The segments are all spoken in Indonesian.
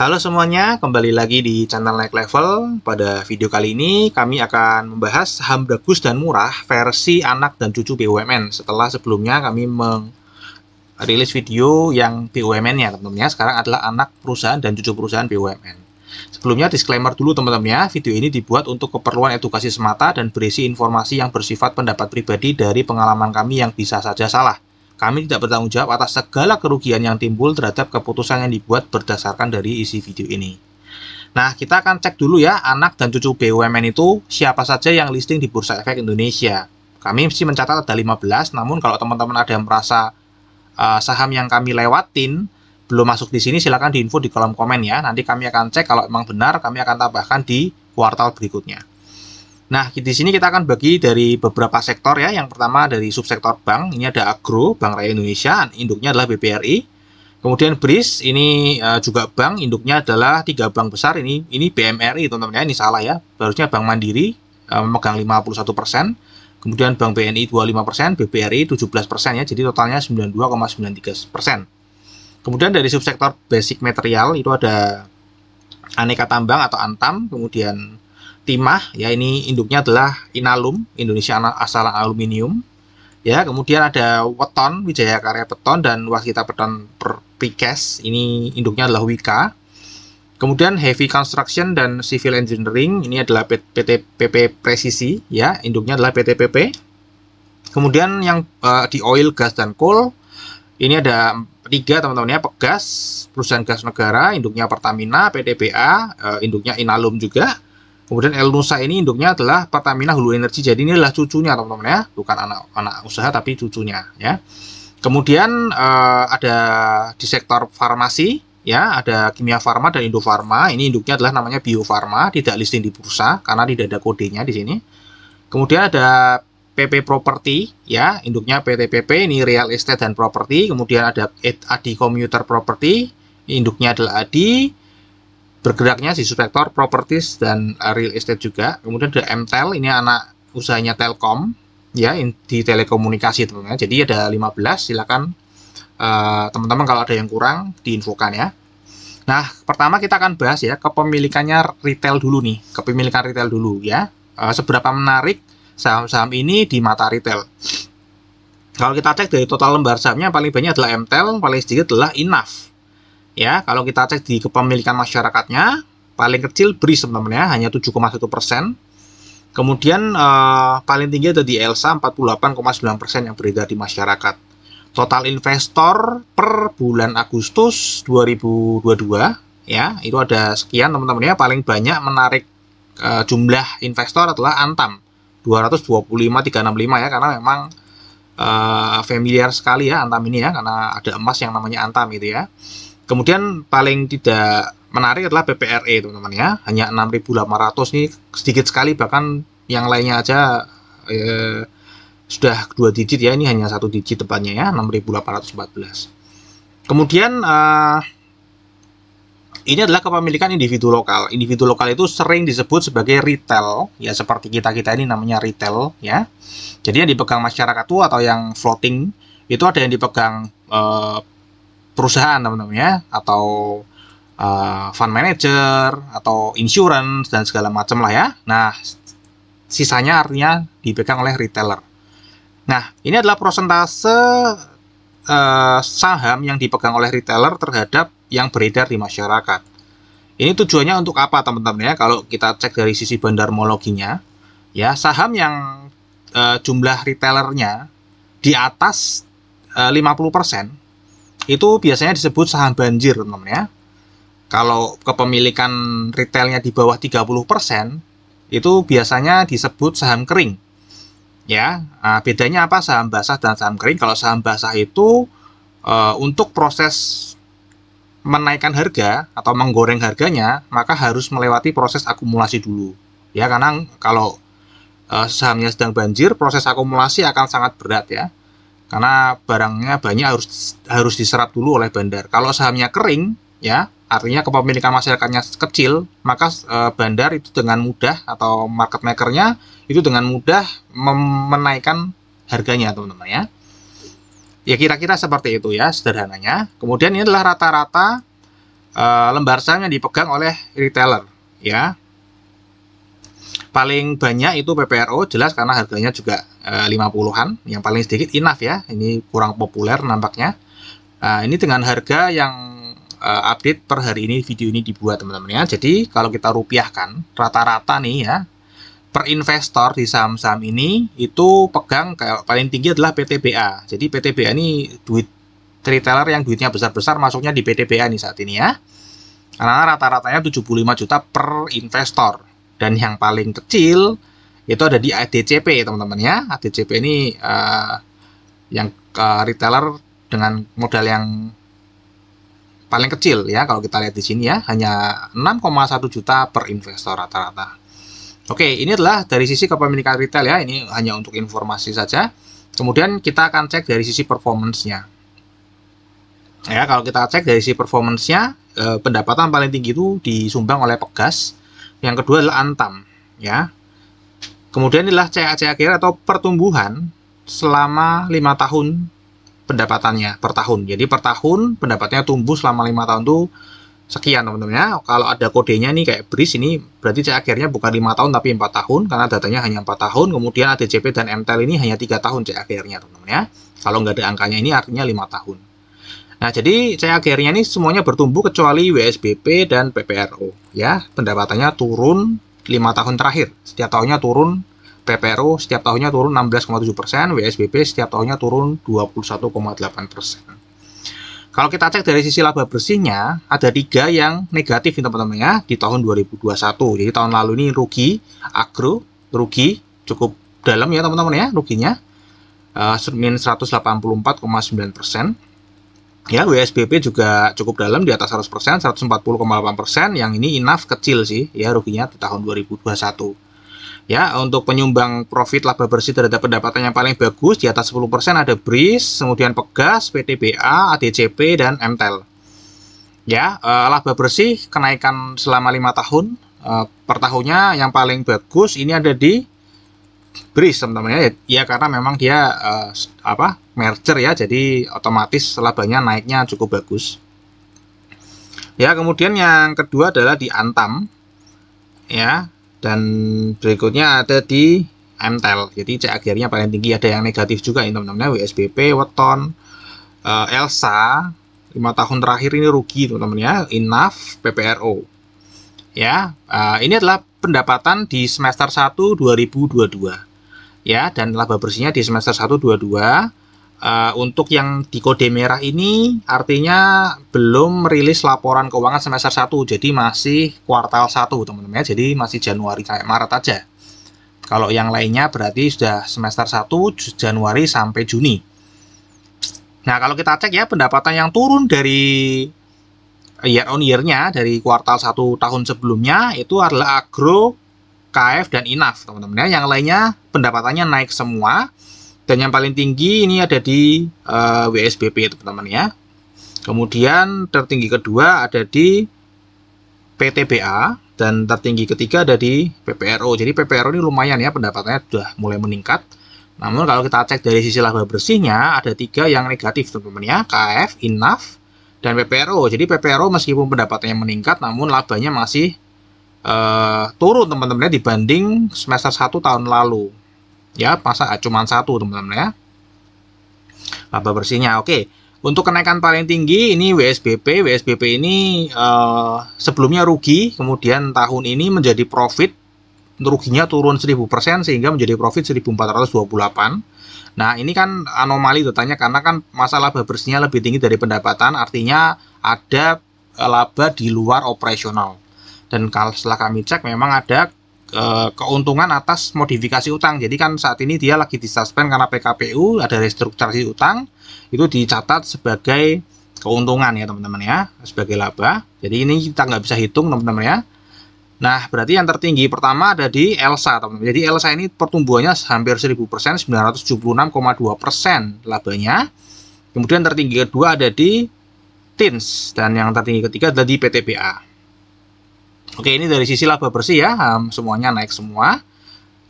Halo semuanya, kembali lagi di channel Naik Level. Pada video kali ini kami akan membahas saham bagus dan murah versi anak dan cucu BUMN. Setelah sebelumnya kami merilis video yang BUMN-nya, teman-teman. Sekarang adalah anak perusahaan dan cucu perusahaan BUMN. Sebelumnya disclaimer dulu teman-teman ya, video ini dibuat untuk keperluan edukasi semata dan berisi informasi yang bersifat pendapat pribadi dari pengalaman kami yang bisa saja salah. Kami tidak bertanggung jawab atas segala kerugian yang timbul terhadap keputusan yang dibuat berdasarkan dari isi video ini. Nah, kita akan cek dulu ya, anak dan cucu BUMN itu siapa saja yang listing di Bursa Efek Indonesia. Kami mesti mencatat ada 15, namun kalau teman-teman ada yang merasa saham yang kami lewatin belum masuk di sini, silakan diinfo di kolom komen ya. Nanti kami akan cek, kalau memang benar kami akan tambahkan di kuartal berikutnya. Nah, di sini kita akan bagi dari beberapa sektor ya. Yang pertama dari subsektor bank, ini ada Agro, Bank Rakyat Indonesia, induknya adalah BBRI. Kemudian BRIS, ini juga bank, induknya adalah 3 bank besar, ini BMRI teman-teman ya, ini salah ya. Harusnya Bank Mandiri memegang 51%, kemudian Bank BNI 25%, BBRI 17% ya, jadi totalnya 92,93%. Kemudian dari subsektor basic material itu ada Aneka Tambang atau Antam, kemudian Timah ya, ini induknya adalah Inalum, Indonesia Asal Aluminium ya. Kemudian ada Weton, Wijaya Karya Beton, dan Waskita Beton Precast, ini induknya adalah Wika. Kemudian Heavy Construction dan Civil Engineering, ini adalah PT PP Presisi ya, induknya adalah PT PP. Kemudian yang di oil, gas, dan coal, ini ada 3 teman-teman ya, Pegas, perusahaan gas negara, induknya Pertamina, PTBA, induknya Inalum juga. Kemudian El Nusa ini induknya adalah Pertamina Hulu Energi, jadi ini adalah cucunya teman-teman ya, bukan anak usaha tapi cucunya ya. Kemudian ada di sektor farmasi ya, ada Kimia Farma dan Indofarma, ini induknya adalah namanya Bio Farma, tidak listing di bursa karena tidak ada kodenya di sini. Kemudian ada PP Property ya, induknya PT PP, ini Real Estate dan Property. Kemudian ada Adi Commuter Property, induknya adalah Adi, bergeraknya di subsektor properties dan real estate juga. Kemudian ada MTEL, ini anak usahanya Telkom ya, di telekomunikasi teman-teman. Jadi ada 15, silakan teman-teman kalau ada yang kurang diinfokan ya. Nah, pertama kita akan bahas ya kepemilikannya retail dulu nih, kepemilikan retail dulu ya. Seberapa menarik saham-saham ini di mata retail. Kalau kita cek dari total lembar sahamnya, paling banyak adalah MTEL, paling sedikit adalah INAF. Ya, kalau kita cek di kepemilikan masyarakatnya, paling kecil BRIS teman-teman ya, hanya 7,1%. Kemudian paling tinggi ada di ELSA 48,9% yang beredar di masyarakat. Total investor per bulan Agustus 2022 ya, itu ada sekian teman-teman ya. Paling banyak menarik jumlah investor adalah Antam 225,365 ya, karena memang familiar sekali ya Antam ini ya, karena ada emas yang namanya Antam gitu ya. Kemudian paling tidak menarik adalah PPRE teman-teman ya, hanya 6.800, nih sedikit sekali, bahkan yang lainnya aja sudah 2 digit ya, ini hanya 1 digit tepatnya ya, 6.814. Kemudian ini adalah kepemilikan individu lokal. Individu lokal itu sering disebut sebagai retail ya, seperti kita ini namanya retail ya. Jadi yang dipegang masyarakat itu atau yang floating itu ada yang dipegang perusahaan teman-teman ya, atau fund manager atau insurance dan segala macam lah ya. Nah, sisanya artinya dipegang oleh retailer. Nah, ini adalah persentase saham yang dipegang oleh retailer terhadap yang beredar di masyarakat. Ini tujuannya untuk apa teman-teman ya? Kalau kita cek dari sisi bandarmologinya ya, saham yang jumlah retailernya di atas 50% itu biasanya disebut saham banjir teman-teman ya. Kalau kepemilikan retailnya di bawah 30%, itu biasanya disebut saham kering ya. Nah, bedanya apa saham basah dan saham kering? Kalau saham basah itu untuk proses menaikkan harga atau menggoreng harganya, maka harus melewati proses akumulasi dulu ya, karena kalau sahamnya sedang banjir, proses akumulasi akan sangat berat ya, karena barangnya banyak, harus diserap dulu oleh bandar. Kalau sahamnya kering ya, artinya kepemilikan masyarakatnya kecil, maka bandar itu dengan mudah, atau market makernya itu dengan mudah menaikkan harganya teman-teman ya. Ya kira-kira seperti itu ya sederhananya. Kemudian ini adalah rata-rata lembar saham yang dipegang oleh retailer, ya. Paling banyak itu PPRO, jelas karena harganya juga 50-an. Yang paling sedikit Inaf ya, ini kurang populer nampaknya. Ini dengan harga yang update per hari ini video ini dibuat teman-teman ya. Jadi kalau kita rupiahkan rata-rata nih ya, per investor di saham-saham ini itu pegang kayak paling tinggi adalah PTBA. Jadi PTBA ini duit retailer yang duitnya besar-besar masuknya di PTBA nih saat ini ya. Karena rata-ratanya 75 juta per investor. Dan yang paling kecil itu ada di ADCP teman-teman ya. ADCP ini yang retailer dengan modal yang paling kecil ya, kalau kita lihat di sini ya, hanya 6,1 juta per investor rata-rata. Oke, ini adalah dari sisi kepemilikan retail ya, ini hanya untuk informasi saja. Kemudian kita akan cek dari sisi performance-nya. Ya, kalau kita cek dari sisi performance-nya, pendapatan paling tinggi itu disumbang oleh Pegas. Yang kedua adalah Antam ya. Kemudian inilah CAGR atau pertumbuhan selama 5 tahun pendapatannya per tahun. Jadi per tahun pendapatannya tumbuh selama 5 tahun tuh sekian teman-teman ya. Kalau ada kodenya nih kayak BRIS ini berarti CAGR-nya bukan 5 tahun tapi 4 tahun karena datanya hanya 4 tahun. Kemudian ADCP dan MTEL ini hanya 3 tahun CAGR-nya teman-teman ya. Kalau nggak ada angkanya ini artinya 5 tahun. Nah, jadi CAGR-nya ini semuanya bertumbuh kecuali WSBP dan PPRO ya. Pendapatannya turun 5 tahun terakhir. Setiap tahunnya turun. PPRO setiap tahunnya turun 16,7%, WSBP setiap tahunnya turun 21,8%. Kalau kita cek dari sisi laba bersihnya, ada 3 yang negatif teman-teman ya di tahun 2021. Jadi tahun lalu ini rugi, agro rugi cukup dalam ya teman-teman ya ruginya, minus 184,9%. Ya, WSBP juga cukup dalam di atas 100%, 140,8%. Yang ini Inaf kecil sih ya ruginya di tahun 2021. Ya, untuk penyumbang profit laba bersih terhadap pendapatan yang paling bagus di atas 10% ada BRIS, kemudian Pegas, PTBA, ADCP dan MTEL. Ya, laba bersih kenaikan selama 5 tahun per tahunnya yang paling bagus ini ada di BRIS teman-teman ya, karena memang dia merger ya, jadi otomatis labanya naiknya cukup bagus ya. Kemudian yang kedua adalah di Antam ya, dan berikutnya ada di MTEL. Jadi CAGR-nya paling tinggi. Ada yang negatif juga ini teman-teman, WSBP, Weton, Elsa 5 tahun terakhir ini rugi teman-teman ya, Inaf, PPRO ya. Ini adalah pendapatan di semester 1 2022 ya, dan laba bersihnya di semester 1 22. Untuk yang di kode merah ini artinya belum merilis laporan keuangan semester 1, jadi masih kuartal 1 teman-teman ya, jadi masih Januari sampai Maret aja. Kalau yang lainnya berarti sudah semester 1 Januari sampai Juni. Nah, kalau kita cek ya pendapatan yang turun dari year on year-nya dari kuartal 1 tahun sebelumnya itu adalah Agro, KF dan Inaf teman-teman ya. Yang lainnya pendapatannya naik semua. Dan yang paling tinggi ini ada di WSBP teman-teman ya. Kemudian tertinggi kedua ada di PTBA dan tertinggi ketiga ada di PPRO. Jadi PPRO ini lumayan ya, pendapatannya sudah mulai meningkat. Namun kalau kita cek dari sisi laba bersihnya ada 3 yang negatif teman-teman ya, KF, Inaf dan PPRO. Jadi PPRO meskipun pendapatannya meningkat namun labanya masih turun teman-teman ya dibanding semester 1 tahun lalu. Ya, masa cuma 1 teman-teman ya laba bersihnya. Oke, untuk kenaikan paling tinggi ini WSBP. WSBP ini sebelumnya rugi, kemudian tahun ini menjadi profit. Ruginya turun 1000% sehingga menjadi profit 1428. Nah, ini kan anomali datanya karena kan masa laba bersihnya lebih tinggi dari pendapatan, artinya ada laba di luar operasional. Dan kalau setelah kami cek memang ada keuntungan atas modifikasi utang. Jadi kan saat ini dia lagi disuspend karena PKPU, ada restrukturisasi utang, itu dicatat sebagai keuntungan ya teman-teman ya, sebagai laba. Jadi ini kita nggak bisa hitung teman-teman ya. Nah, berarti yang tertinggi pertama ada di Elsa teman-teman. Jadi Elsa ini pertumbuhannya hampir 1000%, 976,2% labanya. Kemudian tertinggi kedua ada di Tins, dan yang tertinggi ketiga ada di PTBA. Oke, ini dari sisi laba bersih ya, semuanya naik semua.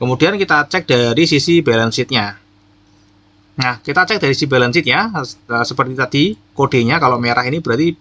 Kemudian kita cek dari sisi balance sheet-nya. Nah, kita cek dari si balance sheet ya. Seperti tadi kodenya, kalau merah ini berarti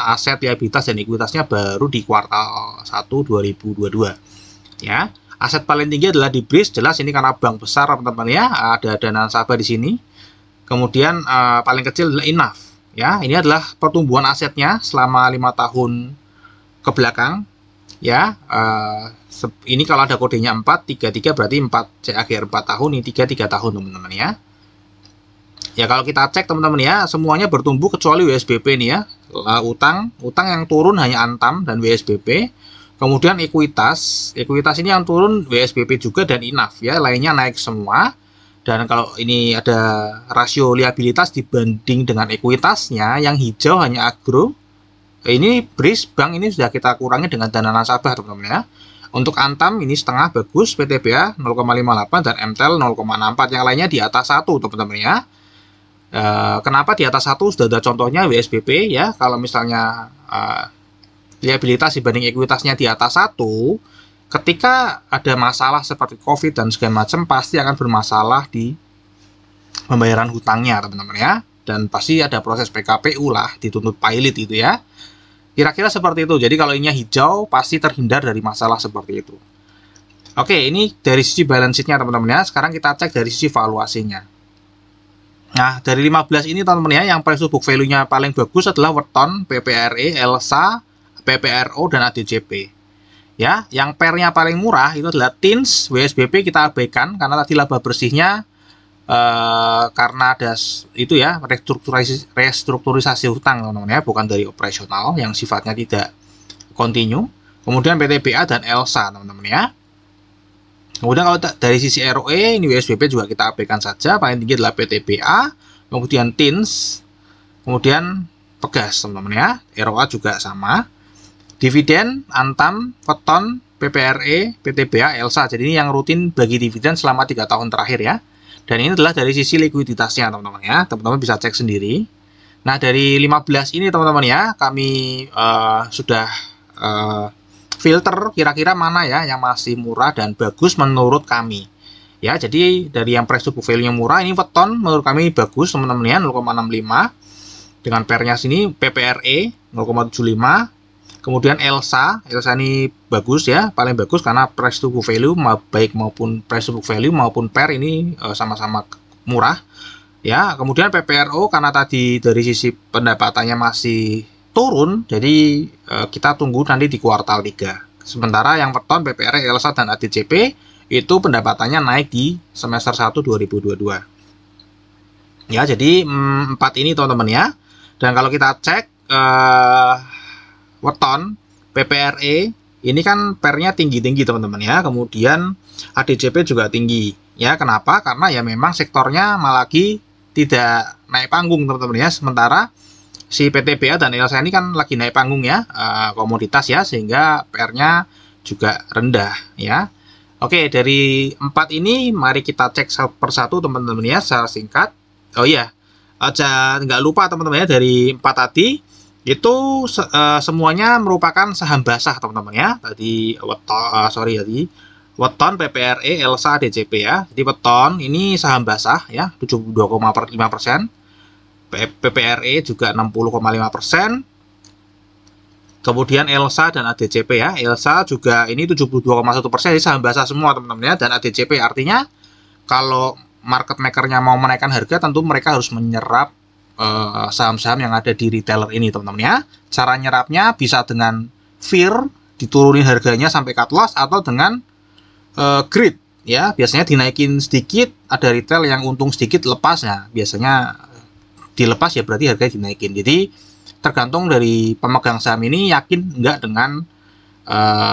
aset, liabilitas dan ekuitasnya baru di kuartal 1 2022 ya. Aset paling tinggi adalah di BRIS, jelas ini karena bank besar teman-teman ya, ada dana nasabah di sini. Kemudian paling kecil adalah INAF ya. Ini adalah pertumbuhan asetnya selama 5 tahun ke belakang ya. Ini kalau ada kodenya 4, 33 berarti 4 CAGR 4 tahun, ini 3 tahun teman-teman ya. Ya kalau kita cek teman-teman ya, semuanya bertumbuh kecuali WSBP nih ya. Utang yang turun hanya Antam dan WSBP. Kemudian ekuitas ini yang turun WSBP juga dan INAF ya, lainnya naik semua. Dan kalau ini ada rasio liabilitas dibanding dengan ekuitasnya, yang hijau hanya agro. Ini BRIS bank ini sudah kita kurangi dengan dana nasabah teman-teman ya. Untuk Antam ini setengah bagus, PTBA 0,58 dan MTEL 0,64, yang lainnya di atas 1 teman-teman ya. Kenapa di atas 1? Sudah ada contohnya WSBP ya. Kalau misalnya liabilitas dibanding ekuitasnya di atas 1, ketika ada masalah seperti COVID dan segala macam, pasti akan bermasalah di pembayaran hutangnya teman-teman ya. Dan pasti ada proses PKPU lah, dituntut pilot itu ya. Kira-kira seperti itu. Jadi kalau ini hijau, pasti terhindar dari masalah seperti itu. Oke, ini dari sisi balance sheet-nya teman-teman ya. Sekarang kita cek dari sisi valuasinya. Nah, dari 15 ini teman-teman ya, yang price to book value-nya paling bagus adalah Weton, PPRE, ELSA, PPRO, dan ADCP. Ya, yang pair-nya paling murah itu adalah TINS, WSBP kita abaikan karena tadi laba bersihnya karena ada itu ya, restrukturisasi hutang teman-teman ya, bukan dari operasional yang sifatnya tidak continue. Kemudian PTBA dan ELSA teman-teman ya. Kemudian kalau dari sisi ROE, ini WSBP juga kita abaikan saja, paling tinggi adalah PTBA, kemudian TINS, kemudian Pegas teman-teman ya. ROA juga sama. Dividen, Antam, Weton, PPRE, PTBA, ELSA. Jadi ini yang rutin bagi dividen selama 3 tahun terakhir ya. Dan ini adalah dari sisi likuiditasnya teman-teman ya. Teman-teman bisa cek sendiri. Nah, dari 15 ini teman-teman ya, kami sudah filter kira-kira mana ya yang masih murah dan bagus menurut kami. Ya, jadi dari yang price to book value-nya murah, ini Weton menurut kami bagus teman-teman ya, 0,65. Dengan pair-nya sini PPRE 0,75. Kemudian ELSA ini bagus ya, paling bagus karena price to book value baik maupun price to book value maupun pair ini sama-sama murah. Ya, kemudian PPRO karena tadi dari sisi pendapatannya masih turun, jadi kita tunggu nanti di kuartal 3. Sementara yang Weton, PPRE, ELSA dan ADCP itu pendapatannya naik di semester 1 2022. Ya, jadi 4 ini teman-teman ya. Dan kalau kita cek Weton, PPRE, ini kan pairnya tinggi-tinggi teman-teman ya. Kemudian ADCP juga tinggi. Ya, kenapa? Karena ya memang sektornya malah lagi tidak naik panggung teman-teman ya. Sementara si PTBA dan ELSA ini kan lagi naik panggung ya, komoditas ya, sehingga pairnya juga rendah ya. Oke, dari 4 ini mari kita cek satu persatu teman-teman ya secara singkat. Oh iya, aja nggak lupa teman-teman ya, dari 4 tadi itu semuanya merupakan saham basah teman-teman ya. Tadi Weton, PPRE, ELSA, DCP ya. Jadi Weton ini saham basah ya, 72,5%. PPRE juga 60,5%. Kemudian ELSA dan ADCP ya. ELSA juga ini 72,1%, jadi saham basah semua teman-teman ya. Dan ADCP artinya kalau market makernya mau menaikkan harga, tentu mereka harus menyerap saham-saham yang ada di retailer ini teman-teman ya. Cara nyerapnya bisa dengan fear, diturunin harganya sampai cut loss, atau dengan greed ya. Biasanya dinaikin sedikit, ada retail yang untung sedikit lepas ya. Biasanya dilepas ya berarti harganya dinaikin. Jadi tergantung dari pemegang saham ini yakin enggak dengan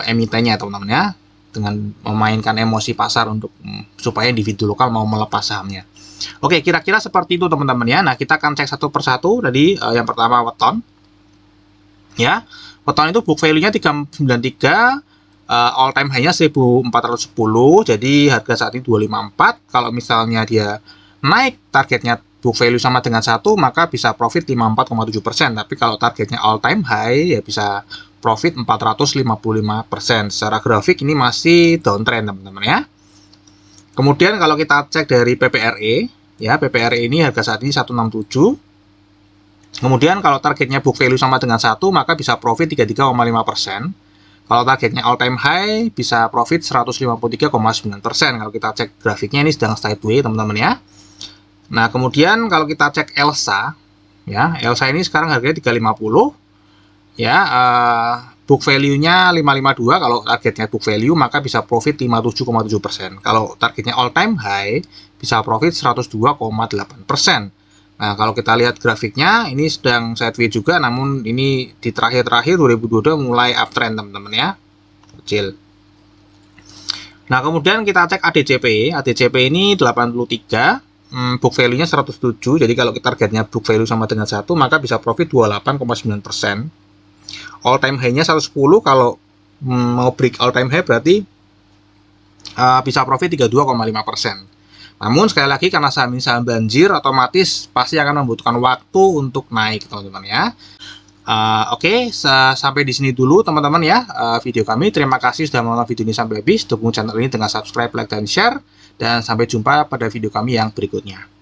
emitennya teman-teman ya, dengan memainkan emosi pasar untuk supaya individu lokal mau melepas sahamnya. Oke, kira-kira seperti itu teman-teman ya. Nah, kita akan cek satu persatu. Tadi yang pertama Weton. Ya, Weton itu book value-nya 393, all time high-nya 1410. Jadi harga saat ini 254. Kalau misalnya dia naik targetnya book value sama dengan 1, maka bisa profit 54,7%. Tapi kalau targetnya all time high ya bisa profit 455%. Secara grafik ini masih downtrend teman-teman ya. Kemudian kalau kita cek dari PPRE, ya PPRE ini harga saat ini 167. Kemudian kalau targetnya book value sama dengan 1, maka bisa profit 33,5%. Kalau targetnya all time high, bisa profit 153,9%. Kalau kita cek grafiknya ini sedang sideways, teman-teman ya. Nah, kemudian kalau kita cek ELSA, ya ELSA ini sekarang harganya 350. Ya, book value-nya 552. Kalau targetnya book value, maka bisa profit 57,7%. Kalau targetnya all time high, bisa profit 102,8%. Nah, kalau kita lihat grafiknya, ini sedang sideways juga, namun ini di terakhir-terakhir 2022 mulai uptrend, teman-teman ya. Kecil. Nah, kemudian kita cek ADCP. ADCP ini 83, book value-nya 107. Jadi kalau kita targetnya book value sama dengan 1, maka bisa profit 28,9%. All time high-nya 110, kalau mau break all time high berarti bisa profit 32,5%. Namun sekali lagi karena saham ini saham banjir, otomatis pasti akan membutuhkan waktu untuk naik, teman-teman ya. Oke, sampai di sini dulu teman-teman ya video kami. Terima kasih sudah menonton video ini sampai habis. Dukung channel ini dengan subscribe, like, dan share. Dan sampai jumpa pada video kami yang berikutnya.